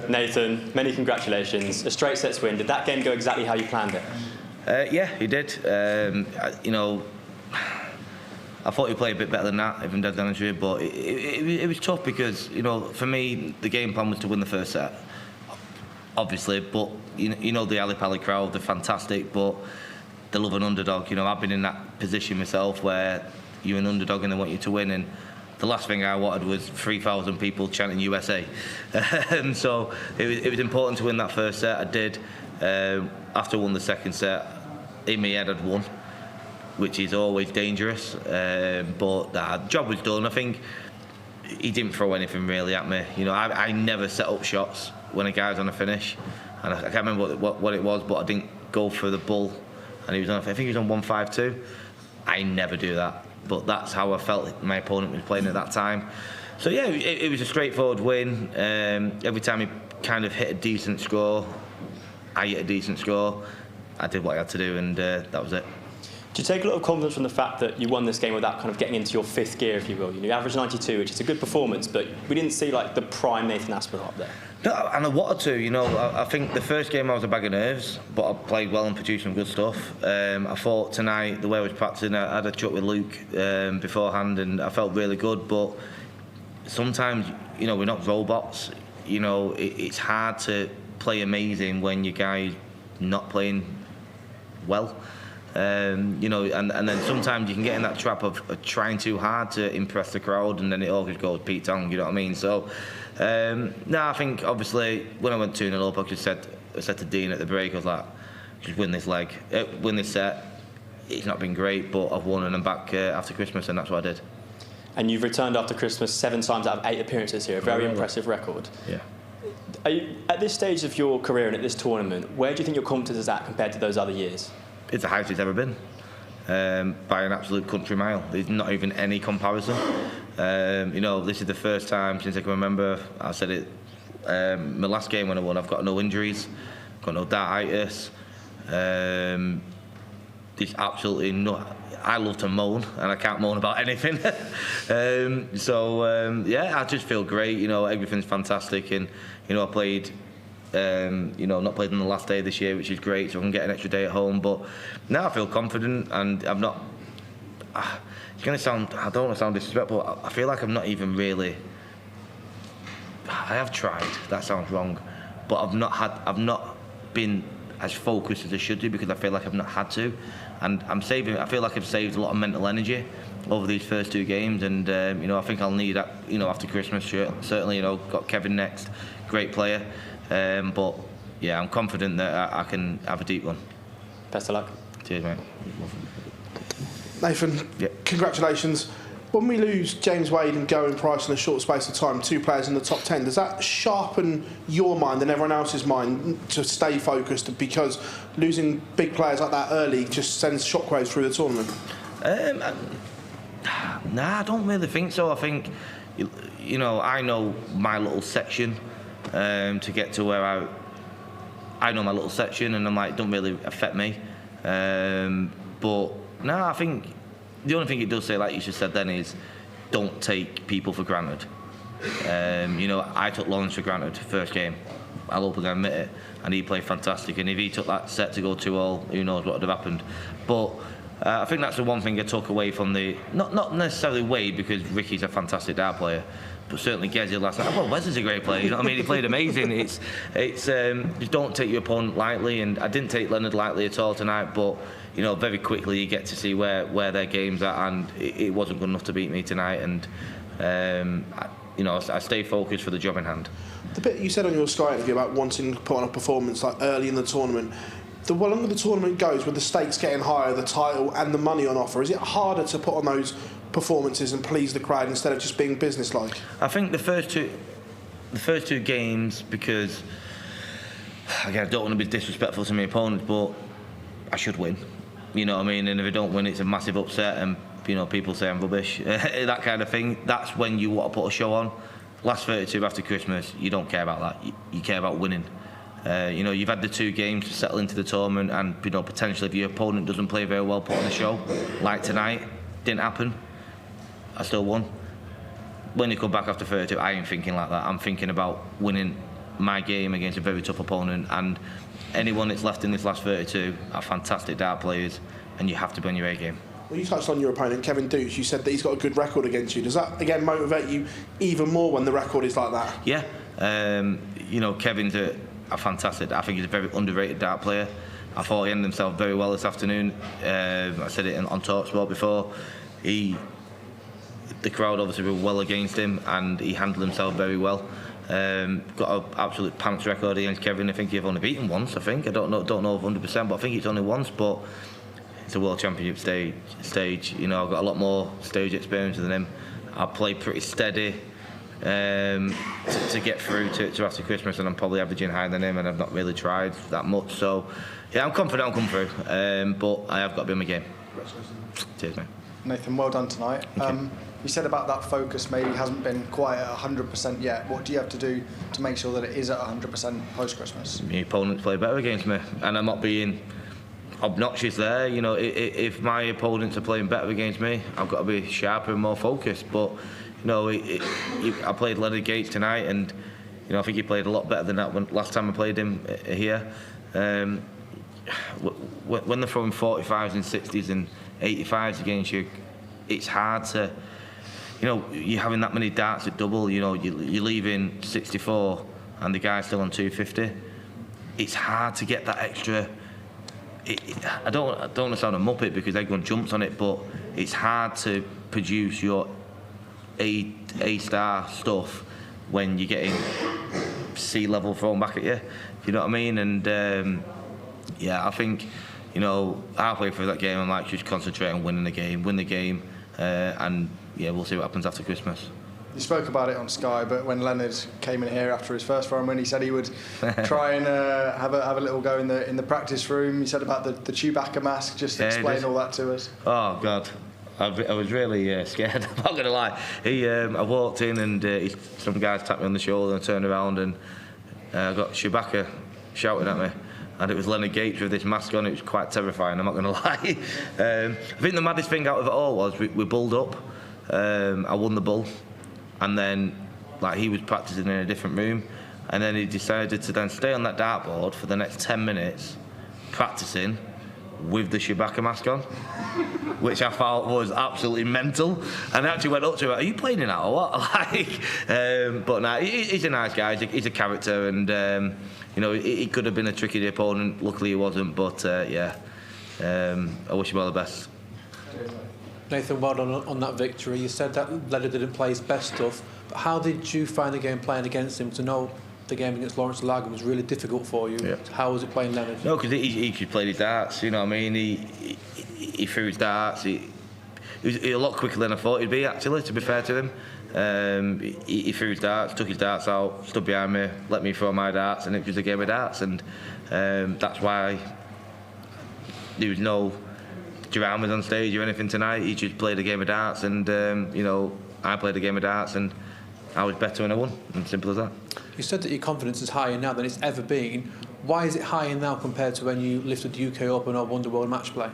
Nathan, many congratulations. A straight sets win. Did that game go exactly how you planned it? Yeah, he did. You know, I thought he played a bit better than that, if I'm dead honest with you, but it was tough because, you know, for me, the game plan was to win the first set, obviously, but you know the Ali Pali crowd, they're fantastic, but they love an underdog. You know, I've been in that position myself where you're an underdog and they want you to win, and the last thing I wanted was 3,000 people chanting USA. So it was important to win that first set. I did. After I won the second set, in my head I'd won, which is always dangerous. But the job was done. I think he didn't throw anything really at me. You know, I never set up shots when a guy's on a finish, and I can't remember what it was, but I didn't go for the bull, and he was on. I think he was on 152. I never do that. But that's how I felt my opponent was playing at that time. So yeah, it was a straightforward win. Every time he kind of hit a decent score, I hit a decent score. I did what I had to do, and that was it. Do you take a lot of confidence from the fact that you won this game without kind of getting into your fifth gear, if you will? You averaged 92, which is a good performance, but we didn't see like the prime Nathan Aspinall up there. No, and I wanted to. You know, I think the first game I was a bag of nerves, but I played well and produced some good stuff. I thought tonight, the way I was practicing, I had a chat with Luke beforehand, and I felt really good. But sometimes, you know, we're not robots. You know, it's hard to play amazing when your guy's not playing well. You know, and then sometimes you can get in that trap of trying too hard to impress the crowd, and then it all just goes Pete Tong, you know what I mean? So, no, I think obviously when I went 2-0 up, I said to Dean at the break, I was like, just win this leg, win this set. It's not been great, but I've won and I'm back after Christmas, and that's what I did. And you've returned after Christmas 7 times out of 8 appearances here, a very impressive record. Yeah. Are you, at this stage of your career and at this tournament, where do you think your confidence is at compared to those other years? It's the highest it's ever been, by an absolute country mile. There's not even any comparison. You know, this is the first time since I can remember. I said it. My last game when I won, I've got no injuries, got no dartitis. There's absolutely no. I love to moan, and I can't moan about anything. Yeah, I just feel great. You know, everything's fantastic, and you know, I played. You know, not played on the last day this year, which is great, so I can get an extra day at home. But now I feel confident, and I'm not. It's going to sound. I don't want to sound disrespectful. I feel like I'm not even really. I have tried. That sounds wrong, but I've not been as focused as I should do because I feel like I've not had to, and I'm saving. I feel like I've saved a lot of mental energy over these first 2 games, and you know, I think I'll need that. You know, after Christmas, certainly. You know, got Kevin next, great player. But yeah, I'm confident that I can have a deep one. Best of luck. Cheers, mate. Nathan, congratulations. When we lose James Wade and Gerwyn Price in a short space of time, 2 players in the top 10, does that sharpen your mind and everyone else's mind to stay focused? Because losing big players like that early just sends shockwaves through the tournament. Nah, I don't really think so. I think, you know, I know my little section. To get to where I know my little section, and I'm like, it don't really affect me. But no, I think the only thing it does say, like you just said then, is don't take people for granted. You know, I took Lawrence for granted first game. I'll openly admit it, and he played fantastic. And if he took that set to go 2-all, who knows what would have happened. But I think that's the one thing I took away from the not necessarily Wade, because Ricky's a fantastic dart player. But certainly Gezi last night. Well, Wes is a great player. You know what I mean? He played amazing. It's just don't take your opponent lightly, and I didn't take Leonard lightly at all tonight. But you know, very quickly you get to see where their game's at, and it wasn't good enough to beat me tonight. And you know, I stay focused for the job in hand. The bit you said on your Sky interview about wanting to put on a performance like early in the tournament. The longer the tournament goes, with the stakes getting higher, the title and the money on offer, is it harder to put on those performances and please the crowd instead of just being businesslike? I think the first two games, because again, I don't want to be disrespectful to my opponents, but I should win. You know what I mean? And if I don't win, it's a massive upset, and you know, people say I'm rubbish, that kind of thing. That's when you want to put a show on. Last 32 after Christmas, you don't care about that. You care about winning. You know, you've had the 2 games to settle into the tournament, and you know, potentially if your opponent doesn't play very well, put on a show. Like tonight, didn't happen. I still won. When you come back after 32, I ain't thinking like that. I'm thinking about winning my game against a very tough opponent, and anyone that's left in this last 32 are fantastic dart players, and you have to be on your A game. Well, you touched on your opponent, Kevin Dukes. You said that he's got a good record against you. Does that, again, motivate you even more when the record is like that? Yeah. You know, Kevin's a fantastic, I think he's a very underrated dart player. I thought he handled himself very well this afternoon. I said it on TalkSport before. The crowd obviously were well against him, and he handled himself very well. Got an absolute pants record against Kevin. I think he's only beaten once. I don't know 100%, but I think it's only once. But it's a World Championship stage. You know, I've got a lot more stage experience than him. I play pretty steady to get through to after Christmas, and I'm probably averaging higher than him, and I've not really tried that much. So, yeah, I'm confident I'll come through, but I have got to be in my game. Cheers, mate. Nathan, well done tonight. You said about that focus maybe hasn't been quite at 100% yet. What do you have to do to make sure that it is at 100% post-Christmas? My opponents play better against me, and I'm not being obnoxious there. You know, if my opponents are playing better against me, I've got to be sharper and more focused. But you know, I played Leonard Gates tonight, and you know, I think he played a lot better than that last time I played him here. When they're throwing 45s and 60s and 85s against you, it's hard to, you know, you're having that many darts at double. You know, you're leaving 64 and the guy's still on 250. It's hard to get that extra. I don't want to sound a muppet because everyone jumps on it, but it's hard to produce your A-star stuff when you're getting C level thrown back at you. You know what I mean? And yeah, I think, you know, halfway through that game, I'm like just concentrate on winning the game, win the game, and yeah, we'll see what happens after Christmas. You spoke about it on Sky, but when Leonard came in here after his first foreign win, he said he would try and have a little go in the practice room. He said about the Chewbacca mask. Just explain all that to us. Oh God, I was really scared. I'm not gonna lie. I walked in and some guys tapped me on the shoulder and turned around, and I got Chewbacca shouting at me. And it was Leonard Gates with this mask on. It was quite terrifying, I'm not going to lie. I think the maddest thing out of it all was we bulled up. I won the bull. And then like he was practising in a different room. And then he decided to then stay on that dartboard for the next 10 minutes, practising with the Chewbacca mask on, which I thought was absolutely mental. And I actually went up to him, are you playing in that or what? But nah, he's a nice guy, he's a character, and you know, he could have been a tricky opponent. Luckily he wasn't, but yeah, I wish him all the best. Nathan, well done on that victory. You said that Leonard didn't play his best stuff, but how did you find the game playing against him? To know the game against Lawrence Lager was really difficult for you. Yeah. How was it playing Leonard? No, because he could play his darts, you know what I mean? He threw his darts. He was a lot quicker than I thought he'd be, actually, to be fair to him. He threw his darts, took his darts out, stood behind me, let me throw my darts, and it was a game of darts. And that's why there was no dramas on stage or anything tonight. He just played a game of darts, and you know, I played a game of darts, and I was better and I won. And simple as that. You said that your confidence is higher now than it's ever been. Why is it higher now compared to when you lifted the UK Open or won the World Match Play?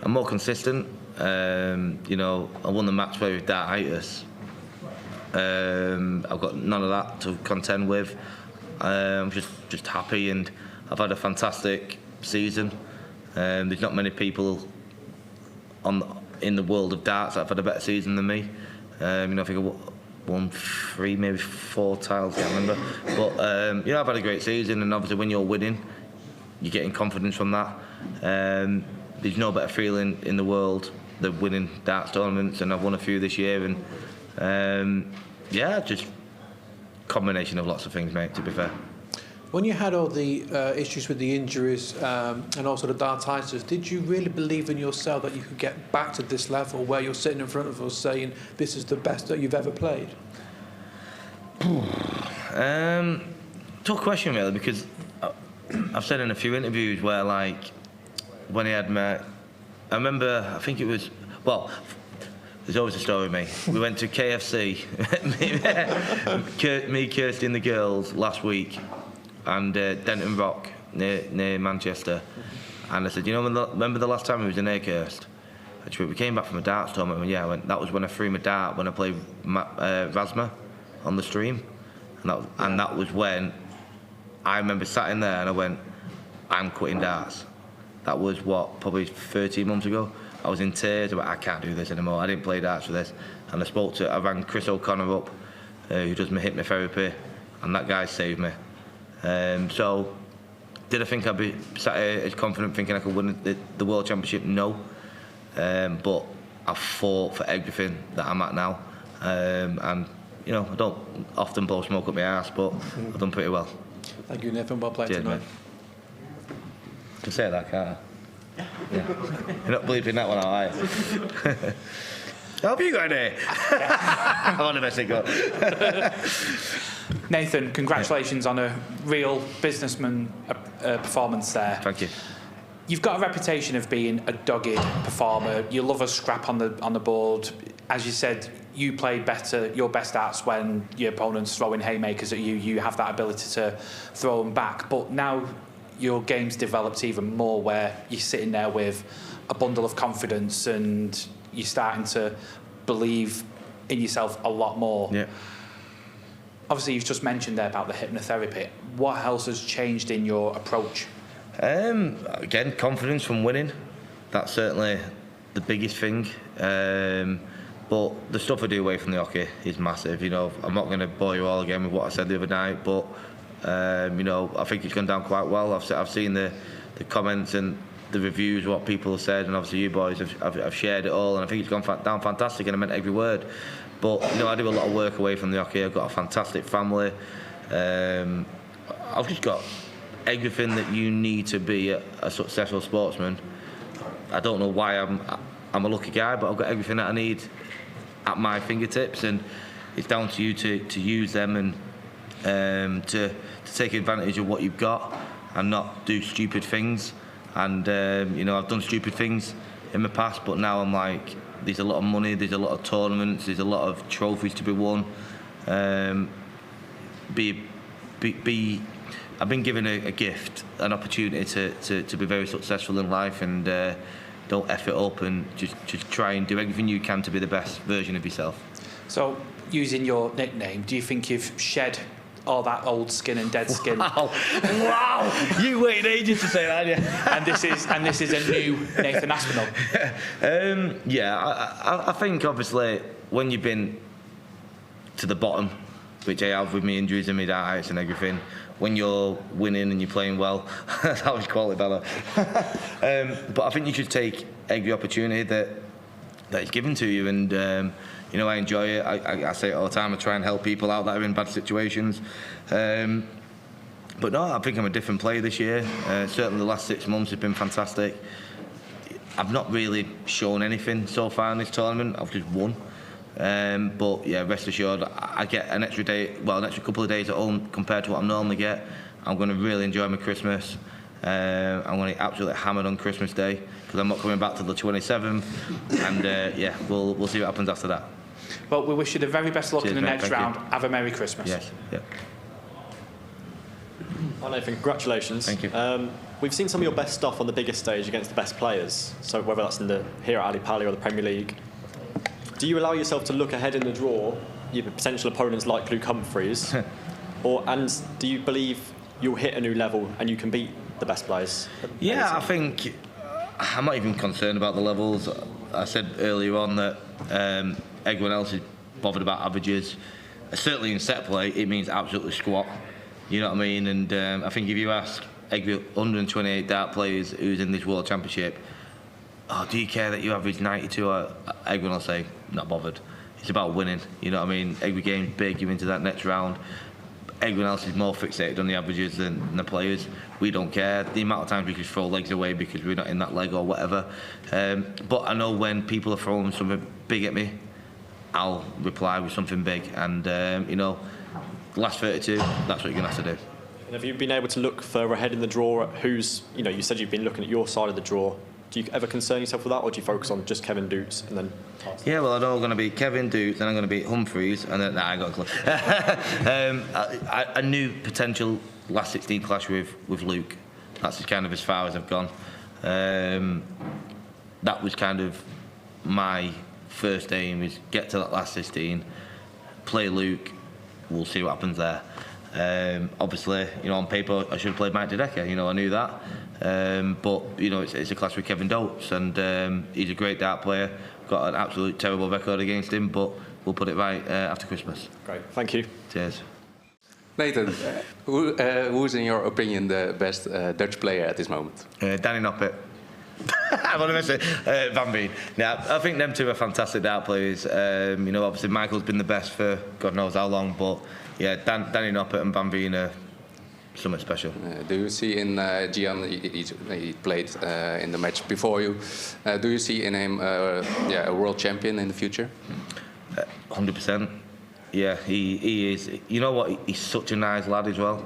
I'm more consistent. You know, I won the match play with dartitis. I've got none of that to contend with. I'm just happy, and I've had a fantastic season. There's not many people in the world of darts that have had a better season than me. You know, I think I won 3, maybe 4 titles, I can't remember. But you know, I've had a great season, and obviously when you're winning, you're getting confidence from that. There's no better feeling in the world than winning darts tournaments, and I've won a few this year, and yeah, just combination of lots of things, mate, to be fair. When you had all the issues with the injuries and also the dartitis, did you really believe in yourself that you could get back to this level where you're sitting in front of us saying this is the best that you've ever played? Tough question, really, because I've said in a few interviews where, like, when he had I remember, I think it was, well, there's always a story with me. We went to KFC, me, Kirsty and the girls last week, and Denton Rock near Manchester. And I said, you know, remember the last time we was in Akehurst? We came back from a darts tournament, and yeah, I went, that was when I threw my dart when I played Rasma on the stream. And that was when I remember sat in there and I went, I'm quitting darts. That was probably 13 months ago. I was in tears. I went, I can't do this anymore. I didn't play darts for this. And I rang Chris O'Connor up, who does my hypnotherapy, and that guy saved me. So, did I think I'd be sat here as confident thinking I could win the World Championship? No. But I fought for everything that I'm at now. And, you know, I don't often blow smoke up my arse, but I've done pretty well. Thank you, Nathan. Well played tonight. I can say that, can't I? Yeah. You're not bleeping that one out, are you? How have you got in here? I want to mess it up. Nathan, congratulations on a real businessman performance there. Thank you. You've got a reputation of being a dogged performer. You love a scrap on the board. As you said, you play your best darts when your opponent's throwing haymakers at you. You have that ability to throw them back. But now your game's developed even more, where you're sitting there with a bundle of confidence and you're starting to believe in yourself a lot more. Yeah. Obviously, you've just mentioned there about the hypnotherapy. What else has changed in your approach? Again, confidence from winning. That's certainly the biggest thing. But the stuff I do away from the hockey is massive. You know, I'm not going to bore you all again with what I said the other night, but you know, I think it's gone down quite well. I've seen the comments and the reviews, what people have said, and obviously you boys have shared it all, and I think it's gone down fantastic, and I meant every word. But you know, I do a lot of work away from the hockey. I've got a fantastic family. I've just got everything that you need to be a successful sportsman. I don't know why I'm a lucky guy, but I've got everything that I need at my fingertips, and it's down to you to use them and to take advantage of what you've got and not do stupid things. And you know, I've done stupid things in the past, but now I'm like, there's a lot of money, there's a lot of tournaments, there's a lot of trophies to be won. I've been given a gift, an opportunity to be very successful in life, and don't F it up, and just try and do everything you can to be the best version of yourself. So, using your nickname, do you think you've shed all that old skin and dead skin? Wow! You waited ages to say that, yeah. and this is a new Nathan Aspinall. Yeah, I think obviously when you've been to the bottom, which I have with my injuries and my diets and everything, when you're winning and you're playing well, that was quality better. But I think you should take every opportunity that is given to you, and you know, I enjoy it. I say it all the time. I try and help people out that are in bad situations. But no, I think I'm a different player this year. Certainly the last 6 months have been fantastic. I've not really shown anything so far in this tournament. I've just won. But yeah, rest assured, I get an extra couple of days at home compared to what I normally get. I'm going to really enjoy my Christmas. I'm going to get absolutely hammered on Christmas Day because I'm not coming back till the 27th. And yeah, we'll see what happens after that. Well, we wish you the very best luck in the next round. Have a Merry Christmas. Yes. Yeah. Hi Nathan, congratulations. Thank you. We've seen some of your best stuff on the biggest stage against the best players. So whether that's here at Ali Pali or the Premier League, do you allow yourself to look ahead in the draw, your potential opponents like Luke Humphries, and do you believe you'll hit a new level and you can beat the best players? Yeah, I think I'm not even concerned about the levels. I said earlier on that everyone else is bothered about averages. Certainly in set play, it means absolutely squat. You know what I mean? And I think if you ask every 128 dart players who's in this World Championship, do you care that you average 92? Everyone will say, not bothered. It's about winning. You know what I mean? Every game's big, you're into that next round. Everyone else is more fixated on the averages than the players. We don't care. The amount of times we could throw legs away because we're not in that leg or whatever. But I know when people are throwing something big at me, I'll reply with something big. And, you know, last 32, that's what you're going to have to do. And have you been able to look further ahead in the draw at who's, you know, you said you've been looking at your side of the draw. Do you ever concern yourself with that, or do you focus on just Kevin Dukes and then pass? Yeah, well, I know I'm going to beat Kevin Dukes, then I'm going to beat Humphries, and then I got a clue. A new potential last 16 clash with Luke. That's kind of as far as I've gone. That was kind of my first aim, is get to that last 16, play Luke. We'll see what happens there. Obviously, you know, on paper I should have played Mike Dedeker. You know, I knew that. But you know, it's a clash with Kevin Dotes, and he's a great dart player. Got an absolute terrible record against him, but we'll put it right after Christmas. Great, thank you. Cheers. Nathan, who's in your opinion the best Dutch player at this moment? Danny Noppet. I want to mention Van Veen. Yeah, I think them two are fantastic dart players. You know, obviously Michael's been the best for God knows how long, but yeah, Danny Noppet and Van Veen are something special. Do you see in Gian, he played in the match before you, do you see in him a world champion in the future? 100%. Yeah, he is. You know what? He's such a nice lad as well.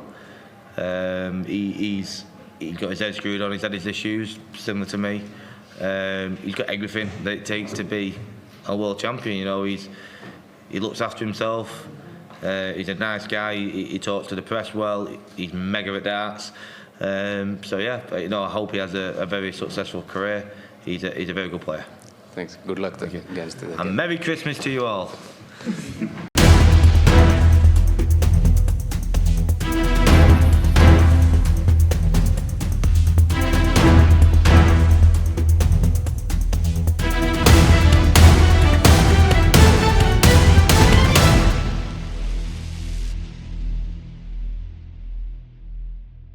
He's got his head screwed on. He's had his issues, similar to me. He's got everything that it takes to be a world champion. You know, he looks after himself. He's a nice guy. He talks to the press well. He's mega at darts. So yeah, you know, I hope he has a very successful career. He's a very good player. Thanks. Good luck against it. And Merry Christmas to you all.